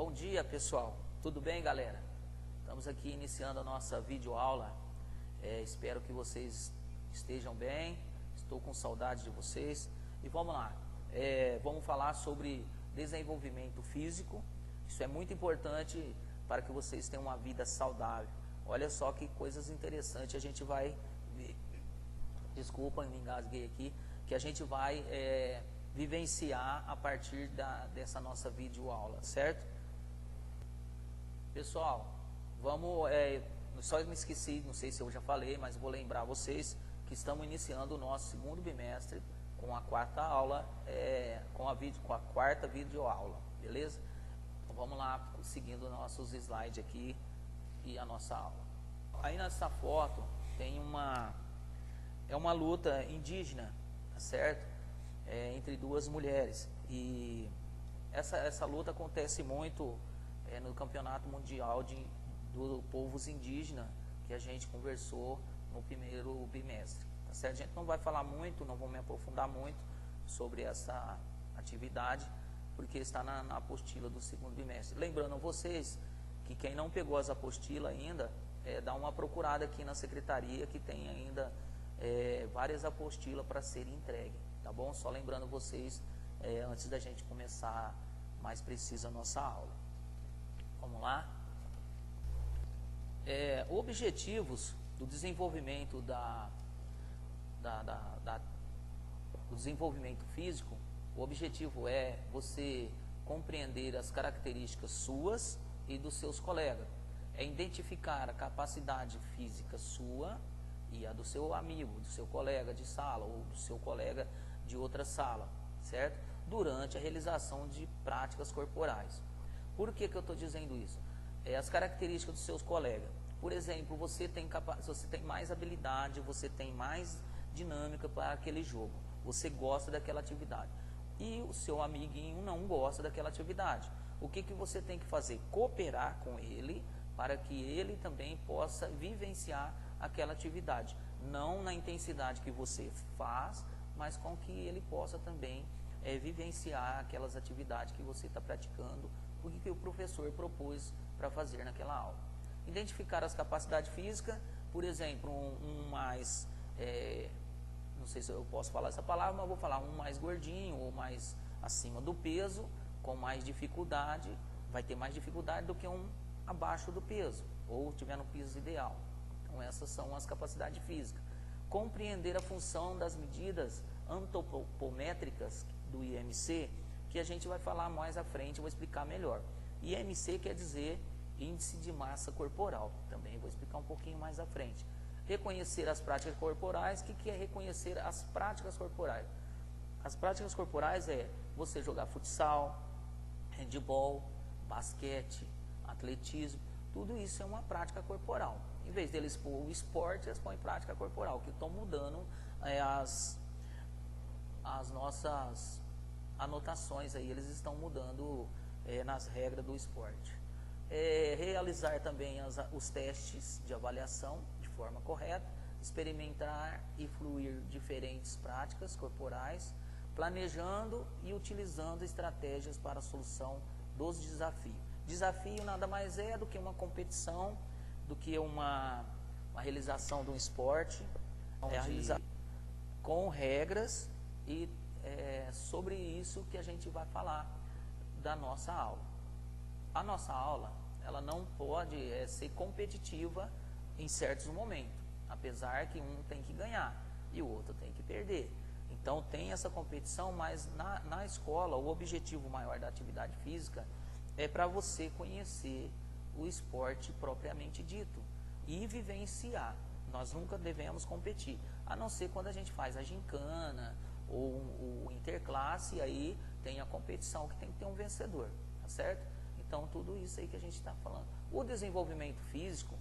Bom dia, pessoal. Tudo bem, galera? Estamos aqui iniciando a nossa videoaula. Espero que vocês estejam bem. Estou com saudade de vocês. E vamos lá. Vamos falar sobre desenvolvimento físico. Isso é muito importante para que vocês tenham uma vida saudável. Olha só que coisas interessantes a gente vai ver. Desculpa, me engasguei aqui. Que a gente vai vivenciar a partir dessa nossa videoaula, certo? Pessoal, vamos, só me esqueci, não sei se eu já falei, mas vou lembrar vocês que estamos iniciando o nosso segundo bimestre com a quarta aula, com a quarta videoaula, beleza? Então vamos lá, seguindo nossos slides aqui e a nossa aula. Aí nessa foto tem uma luta indígena, certo? Entre duas mulheres, e essa luta acontece muito no Campeonato Mundial do Povos Indígenas, que a gente conversou no primeiro bimestre, tá certo? A gente não vai falar muito, não vou me aprofundar muito sobre essa atividade, porque está na apostila do segundo bimestre. Lembrando a vocês que quem não pegou as apostilas ainda, dá uma procurada aqui na secretaria, que tem ainda várias apostilas para serem entregues, tá bom? Só lembrando vocês, antes da gente começar mais preciso a nossa aula. Vamos lá? Objetivos do desenvolvimento do desenvolvimento físico. O objetivo é você compreender as características suas e dos seus colegas. É identificar a capacidade física sua e a do seu amigo, do seu colega de sala ou do seu colega de outra sala, certo? Durante a realização de práticas corporais. Por que eu estou dizendo isso? As características dos seus colegas. Por exemplo, você tem mais habilidade, você tem mais dinâmica para aquele jogo. Você gosta daquela atividade. E o seu amiguinho não gosta daquela atividade. O que você tem que fazer? Cooperar com ele para que ele também possa vivenciar aquela atividade. Não na intensidade que você faz, mas com que ele possa também vivenciar aquelas atividades que você está praticando, o que o professor propôs para fazer naquela aula. Identificar as capacidades físicas, por exemplo, não sei se eu posso falar essa palavra, mas vou falar um mais gordinho ou mais acima do peso, com mais dificuldade, vai ter mais dificuldade do que um abaixo do peso, ou tiver no peso ideal. Então essas são as capacidades físicas. Compreender a função das medidas antropométricas do IMC, que a gente vai falar mais à frente, eu vou explicar melhor. IMC quer dizer Índice de Massa Corporal, também vou explicar um pouquinho mais à frente. Reconhecer as práticas corporais. O que é reconhecer as práticas corporais? As práticas corporais é você jogar futsal, handebol, basquete, atletismo, tudo isso é uma prática corporal. Em vez deles pôr o esporte, eles põem prática corporal, que estão mudando as nossas anotações aí, eles estão mudando nas regras do esporte. Realizar também os testes de avaliação de forma correta, experimentar e fluir diferentes práticas corporais, planejando e utilizando estratégias para a solução dos desafios. Desafio nada mais é do que uma competição, do que uma realização de um esporte, com regras, e sobre isso que a gente vai falar da nossa aula. A nossa aula, ela não pode ser competitiva em certos momentos, apesar que um tem que ganhar e o outro tem que perder. Então tem essa competição, mas na escola o objetivo maior da atividade física é para você conhecer o esporte propriamente dito e vivenciar. Nós nunca devemos competir, a não ser quando a gente faz a gincana ou o interclasse, e aí tem a competição que tem que ter um vencedor, tá certo? Então tudo isso aí que a gente está falando. O desenvolvimento físico,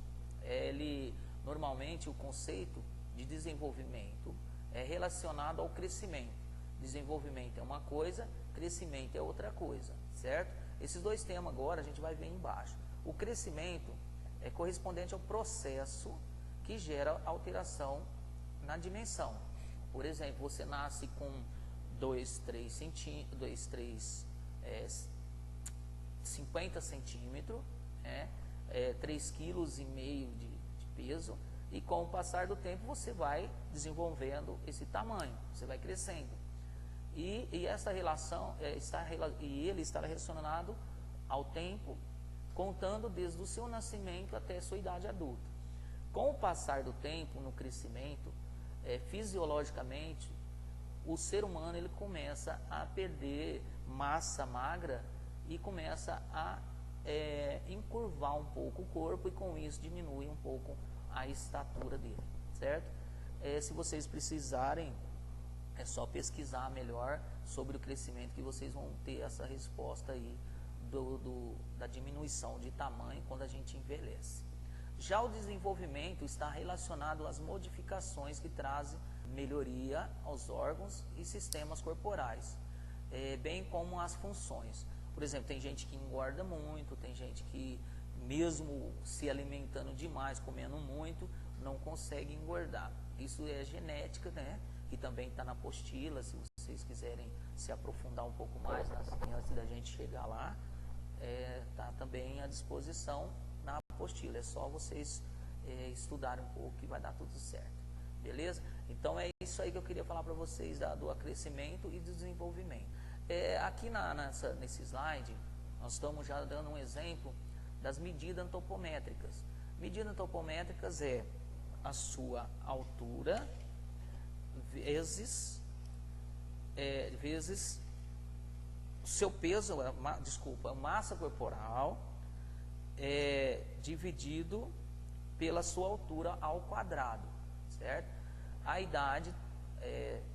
normalmente o conceito de desenvolvimento é relacionado ao crescimento. Desenvolvimento é uma coisa, crescimento é outra coisa, certo? Esses dois temas agora a gente vai ver embaixo. O crescimento é correspondente ao processo que gera alteração na dimensão. Por exemplo, você nasce com 2, 3 50 centímetros, 3,5 kg de peso, e com o passar do tempo você vai desenvolvendo esse tamanho, você vai crescendo. E essa relação, ele está relacionado ao tempo, contando desde o seu nascimento até a sua idade adulta. Com o passar do tempo, no crescimento, fisiologicamente, o ser humano ele começa a perder massa magra e começa a encurvar um pouco o corpo, e com isso diminui um pouco a estatura dele, certo? Se vocês precisarem, é só pesquisar melhor sobre o crescimento, que vocês vão ter essa resposta aí da diminuição de tamanho quando a gente envelhece. Já o desenvolvimento está relacionado às modificações que trazem melhoria aos órgãos e sistemas corporais, bem como as funções. Por exemplo, tem gente que engorda muito, tem gente que mesmo se alimentando demais, comendo muito, não consegue engordar. Isso é genética, né? Que também está na apostila, se vocês quiserem se aprofundar um pouco mais antes da gente chegar lá, está também à disposição na apostila. É só vocês estudarem um pouco que vai dar tudo certo, beleza? Então é isso aí que eu queria falar para vocês do crescimento e do desenvolvimento. Aqui nesse slide, nós estamos já dando um exemplo das medidas antropométricas. Medidas antropométricas é a sua altura vezes o seu peso, massa corporal, dividido pela sua altura ao quadrado, certo? A idade,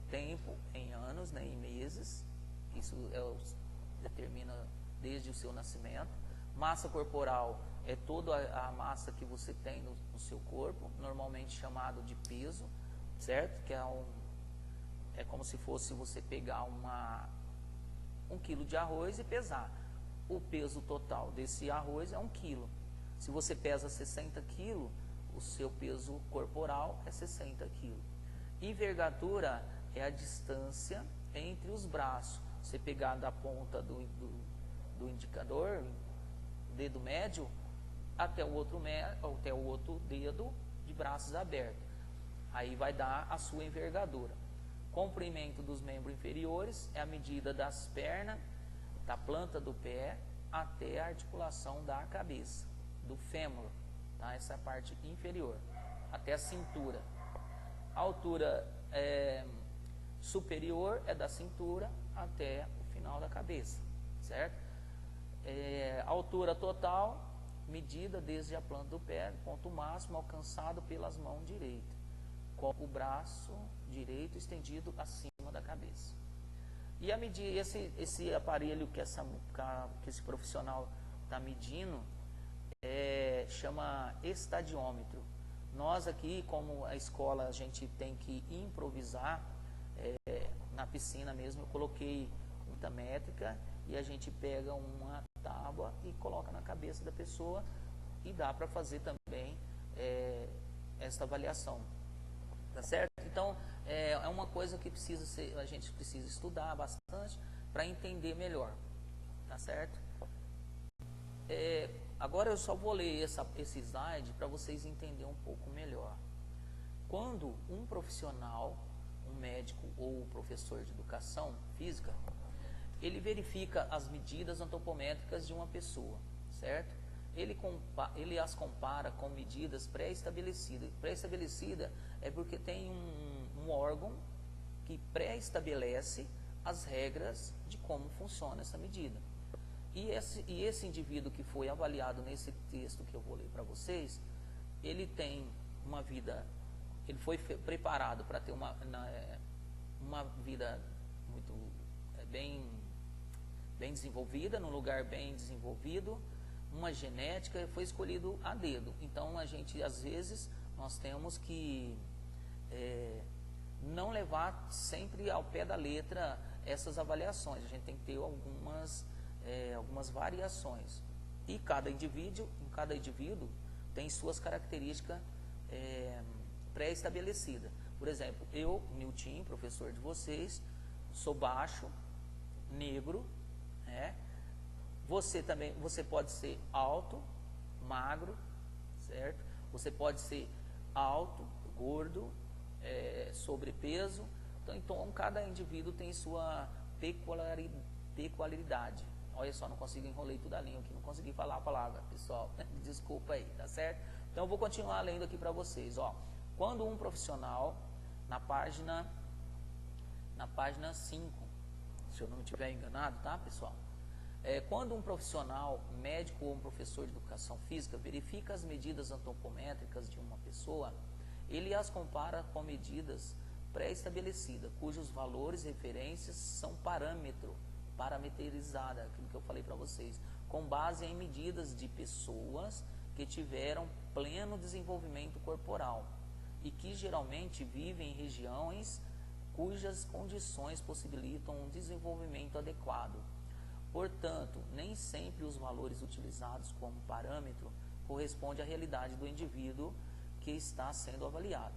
tempo em anos, né, em meses, isso determina desde o seu nascimento. Massa corporal é toda a massa que você tem no seu corpo, normalmente chamado de peso, certo? Que é como se fosse você pegar 1 quilo de arroz e pesar. O peso total desse arroz é 1 quilo. Se você pesa 60 quilos, o seu peso corporal é 60 quilos. Envergadura é a distância entre os braços. Você pegar da ponta do indicador, dedo médio, até o outro dedo de braços abertos. Aí vai dar a sua envergadura. Comprimento dos membros inferiores é a medida das pernas, da planta do pé até a articulação da cabeça, do fêmur, tá? Essa é a parte inferior, até a cintura. A altura superior é da cintura até o final da cabeça, certo? Altura total, medida desde a planta do pé, ponto máximo alcançado pelas mãos direitas, com o braço direito estendido acima da cabeça. E a medir esse aparelho que esse profissional está medindo chama estadiômetro. Nós aqui, como a escola, a gente tem que improvisar. Na piscina mesmo eu coloquei muita métrica e a gente pega uma tábua e coloca na cabeça da pessoa, e dá para fazer também essa avaliação, tá certo? Então é uma coisa que a gente precisa estudar bastante para entender melhor, tá certo? Agora eu só vou ler esse slide para vocês entenderem um pouco melhor. Quando um profissional, um médico ou um professor de educação física, ele verifica as medidas antropométricas de uma pessoa, certo? Ele as compara com medidas pré-estabelecidas. Pré-estabelecida é porque tem um órgão que pré-estabelece as regras de como funciona essa medida. E esse indivíduo que foi avaliado nesse texto que eu vou ler para vocês, ele tem uma vida, ele foi preparado para ter uma vida muito bem desenvolvida, num lugar bem desenvolvido, uma genética, foi escolhido a dedo. Então a gente, às vezes, nós temos que não levar sempre ao pé da letra essas avaliações. A gente tem que ter algumas variações. E cada indivíduo tem suas características pré-estabelecidas. Por exemplo, eu, Nilton, professor de vocês, sou baixo, negro, Você pode ser alto, magro, certo? Você pode ser alto, gordo, sobrepeso. Então, cada indivíduo tem sua peculiaridade. Olha só, não consigo enrolar tudo a língua aqui, não consegui falar a palavra, pessoal. Desculpa aí, tá certo? Então, eu vou continuar lendo aqui para vocês. Ó, quando um profissional, na página 5, se eu não estiver enganado, tá, pessoal? Quando um profissional, médico ou um professor de educação física, verifica as medidas antropométricas de uma pessoa, ele as compara com medidas pré-estabelecidas, cujos valores e referências são parametrizada, aquilo que eu falei para vocês, com base em medidas de pessoas que tiveram pleno desenvolvimento corporal e que geralmente vivem em regiões cujas condições possibilitam um desenvolvimento adequado. Portanto, nem sempre os valores utilizados como parâmetro correspondem à realidade do indivíduo que está sendo avaliado.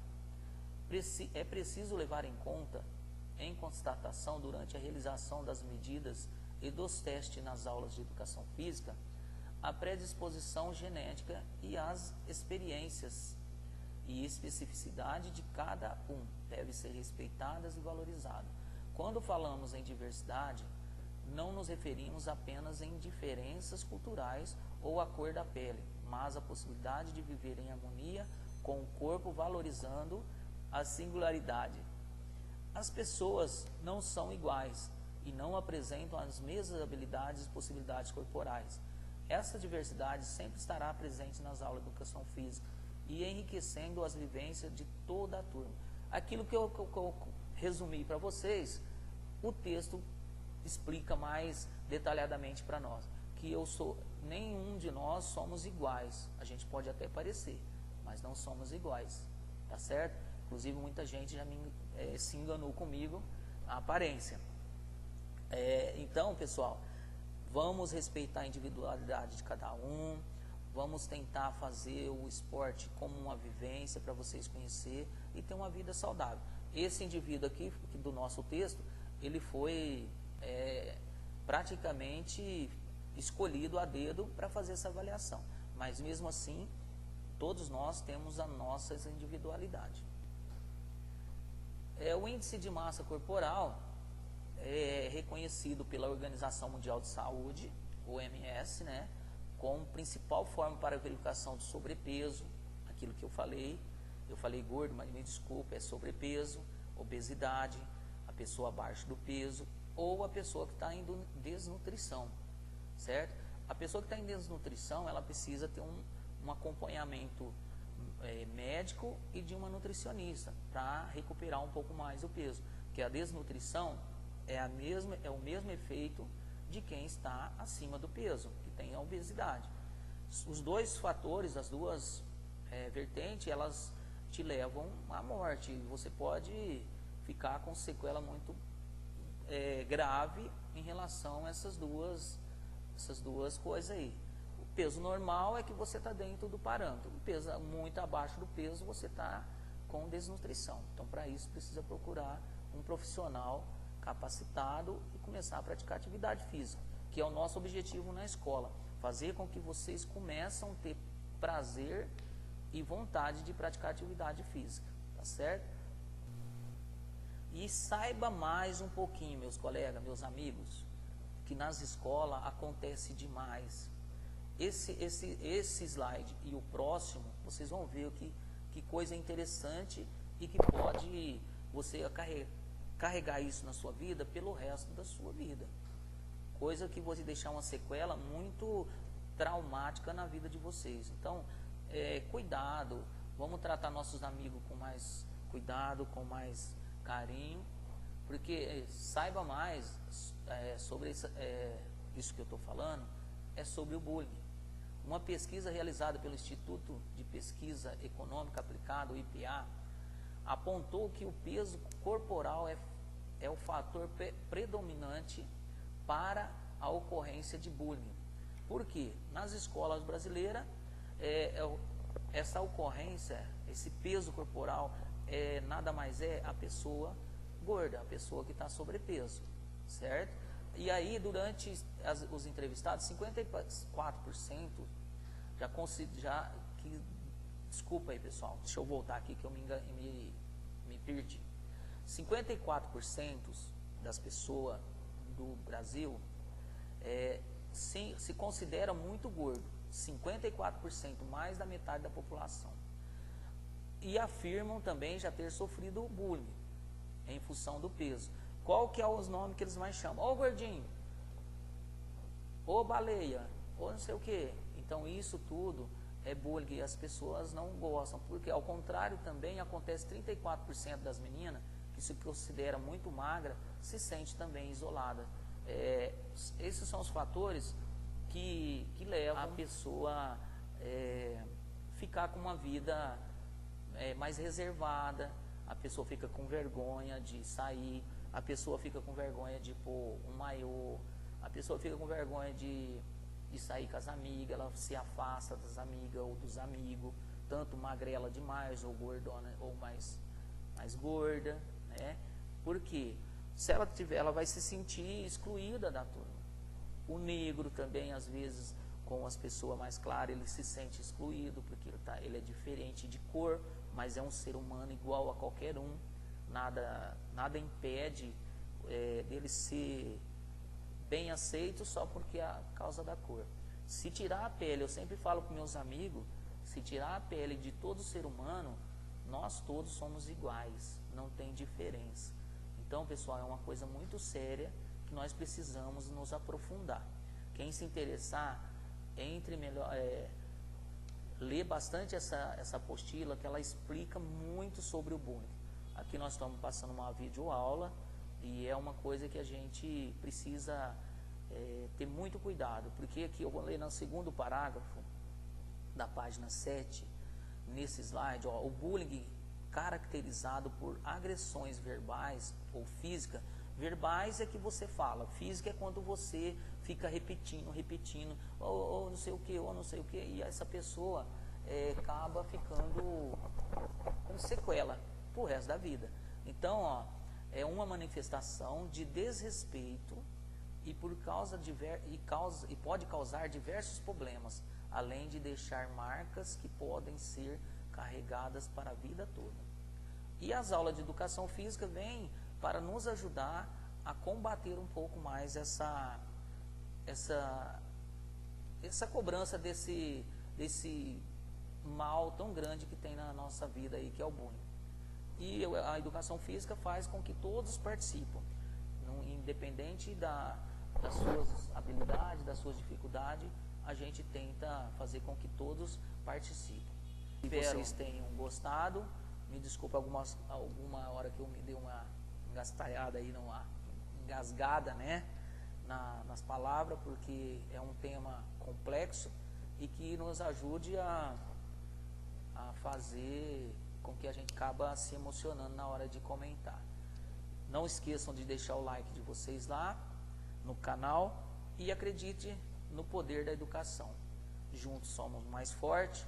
É preciso levar em constatação durante a realização das medidas e dos testes nas aulas de educação física, a predisposição genética e as experiências e especificidade de cada um devem ser respeitadas e valorizadas. Quando falamos em diversidade, não nos referimos apenas em diferenças culturais ou a cor da pele, mas a possibilidade de viver em harmonia com o corpo, valorizando a singularidade. As pessoas não são iguais e não apresentam as mesmas habilidades e possibilidades corporais. Essa diversidade sempre estará presente nas aulas de educação física e enriquecendo as vivências de toda a turma. Aquilo que eu resumi para vocês, o texto explica mais detalhadamente para nós, que nenhum de nós somos iguais. A gente pode até parecer, mas não somos iguais, tá certo? Inclusive muita gente já se enganou comigo a aparência. Então, pessoal, vamos respeitar a individualidade de cada um, vamos tentar fazer o esporte como uma vivência para vocês conhecer e ter uma vida saudável. Esse indivíduo aqui do nosso texto, ele foi praticamente escolhido a dedo para fazer essa avaliação, mas mesmo assim todos nós temos a nossa individualidade. O índice de massa corporal é reconhecido pela Organização Mundial de Saúde, OMS, né, como principal forma para a verificação do sobrepeso, aquilo que eu falei gordo, mas me desculpe, é sobrepeso, obesidade, a pessoa abaixo do peso, ou a pessoa que está em desnutrição, certo? A pessoa que está em desnutrição, ela precisa ter um acompanhamento médico e de uma nutricionista para recuperar um pouco mais o peso, porque a desnutrição é o mesmo efeito de quem está acima do peso, que tem a obesidade. Os dois fatores, as duas vertentes, elas te levam à morte. Você pode ficar com sequela muito grave em relação a essas duas coisas aí. O peso normal é que você está dentro do parâmetro. O peso muito abaixo do peso, você está com desnutrição. Então, para isso, precisa procurar um profissional capacitado e começar a praticar atividade física, que é o nosso objetivo na escola. Fazer com que vocês começam a ter prazer e vontade de praticar atividade física, tá certo? E saiba mais um pouquinho, meus colegas, meus amigos, que nas escolas acontece demais. Esse slide e o próximo, vocês vão ver que coisa interessante e que pode você carregar isso na sua vida pelo resto da sua vida. Coisa que vai deixar uma sequela muito traumática na vida de vocês. Então, cuidado, vamos tratar nossos amigos com mais cuidado, com mais carinho, porque saiba mais sobre isso que eu estou falando, é sobre o bullying. Uma pesquisa realizada pelo Instituto de Pesquisa Econômica Aplicada, o IPA, apontou que o peso corporal é o fator predominante para a ocorrência de bullying. Por quê? Nas escolas brasileiras, essa ocorrência, esse peso corporal, nada mais é a pessoa gorda, a pessoa que está sobrepeso, certo? E aí, durante os entrevistados, 54% desculpa aí, pessoal, deixa eu voltar aqui que eu me perdi. 54% das pessoas do Brasil se considera muito gordo, 54%, mais da metade da população. E afirmam também já ter sofrido bullying em função do peso. Qual que é os nomes que eles mais chamam? Ô gordinho, ô baleia, ou não sei o que. Então isso tudo é bullying e as pessoas não gostam, porque ao contrário também acontece 34% das meninas que se considera muito magra, se sente também isolada. Esses são os fatores que levam a pessoa ficar com uma vida mais reservada, a pessoa fica com vergonha de sair, a pessoa fica com vergonha de pôr um maiô, a pessoa fica com vergonha de sair com as amigas, ela se afasta das amigas ou dos amigos, tanto magrela demais ou gordona ou mais gorda, né? Porque se ela ela vai se sentir excluída da turma. O negro também, às vezes, com as pessoas mais claras, ele se sente excluído, porque ele é diferente de cor, mas é um ser humano igual a qualquer um. Nada impede dele ser bem aceito só porque a causa da cor. Se tirar a pele, eu sempre falo com meus amigos, se tirar a pele de todo ser humano, nós todos somos iguais, não tem diferença. Então, pessoal, é uma coisa muito séria que nós precisamos nos aprofundar. Quem se interessar, entre melhor, lê bastante essa apostila, que ela explica muito sobre o bullying. Aqui nós estamos passando uma videoaula e é uma coisa que a gente precisa ter muito cuidado, porque aqui eu vou ler no segundo parágrafo da página 7, nesse slide, o bullying caracterizado por agressões verbais ou físicas. Verbais é que você fala, física é quando você fica repetindo, ou não sei o que, ou não sei o que, e essa pessoa acaba ficando com sequela pro resto da vida. Então, é uma manifestação de desrespeito e pode causar diversos problemas, além de deixar marcas que podem ser carregadas para a vida toda. E as aulas de educação física vêm para nos ajudar a combater um pouco mais essa cobrança desse mal tão grande que tem na nossa vida aí, que é o bullying. E a educação física faz com que todos participem, independente das suas habilidades, das suas dificuldades, a gente tenta fazer com que todos participem. Espero que vocês tenham gostado. Me desculpa alguma hora que eu me dei uma engastalhada aí, uma engasgada, né, nas palavras, porque é um tema complexo e que nos ajude a fazer com que a gente acaba se emocionando na hora de comentar. Não esqueçam de deixar o like de vocês lá no canal e acredite no poder da educação. Juntos somos mais fortes.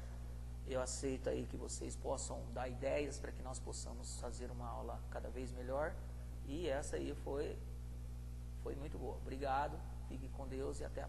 Eu aceito aí que vocês possam dar ideias para que nós possamos fazer uma aula cada vez melhor. E essa aí foi muito boa. Obrigado, fique com Deus e até a próxima.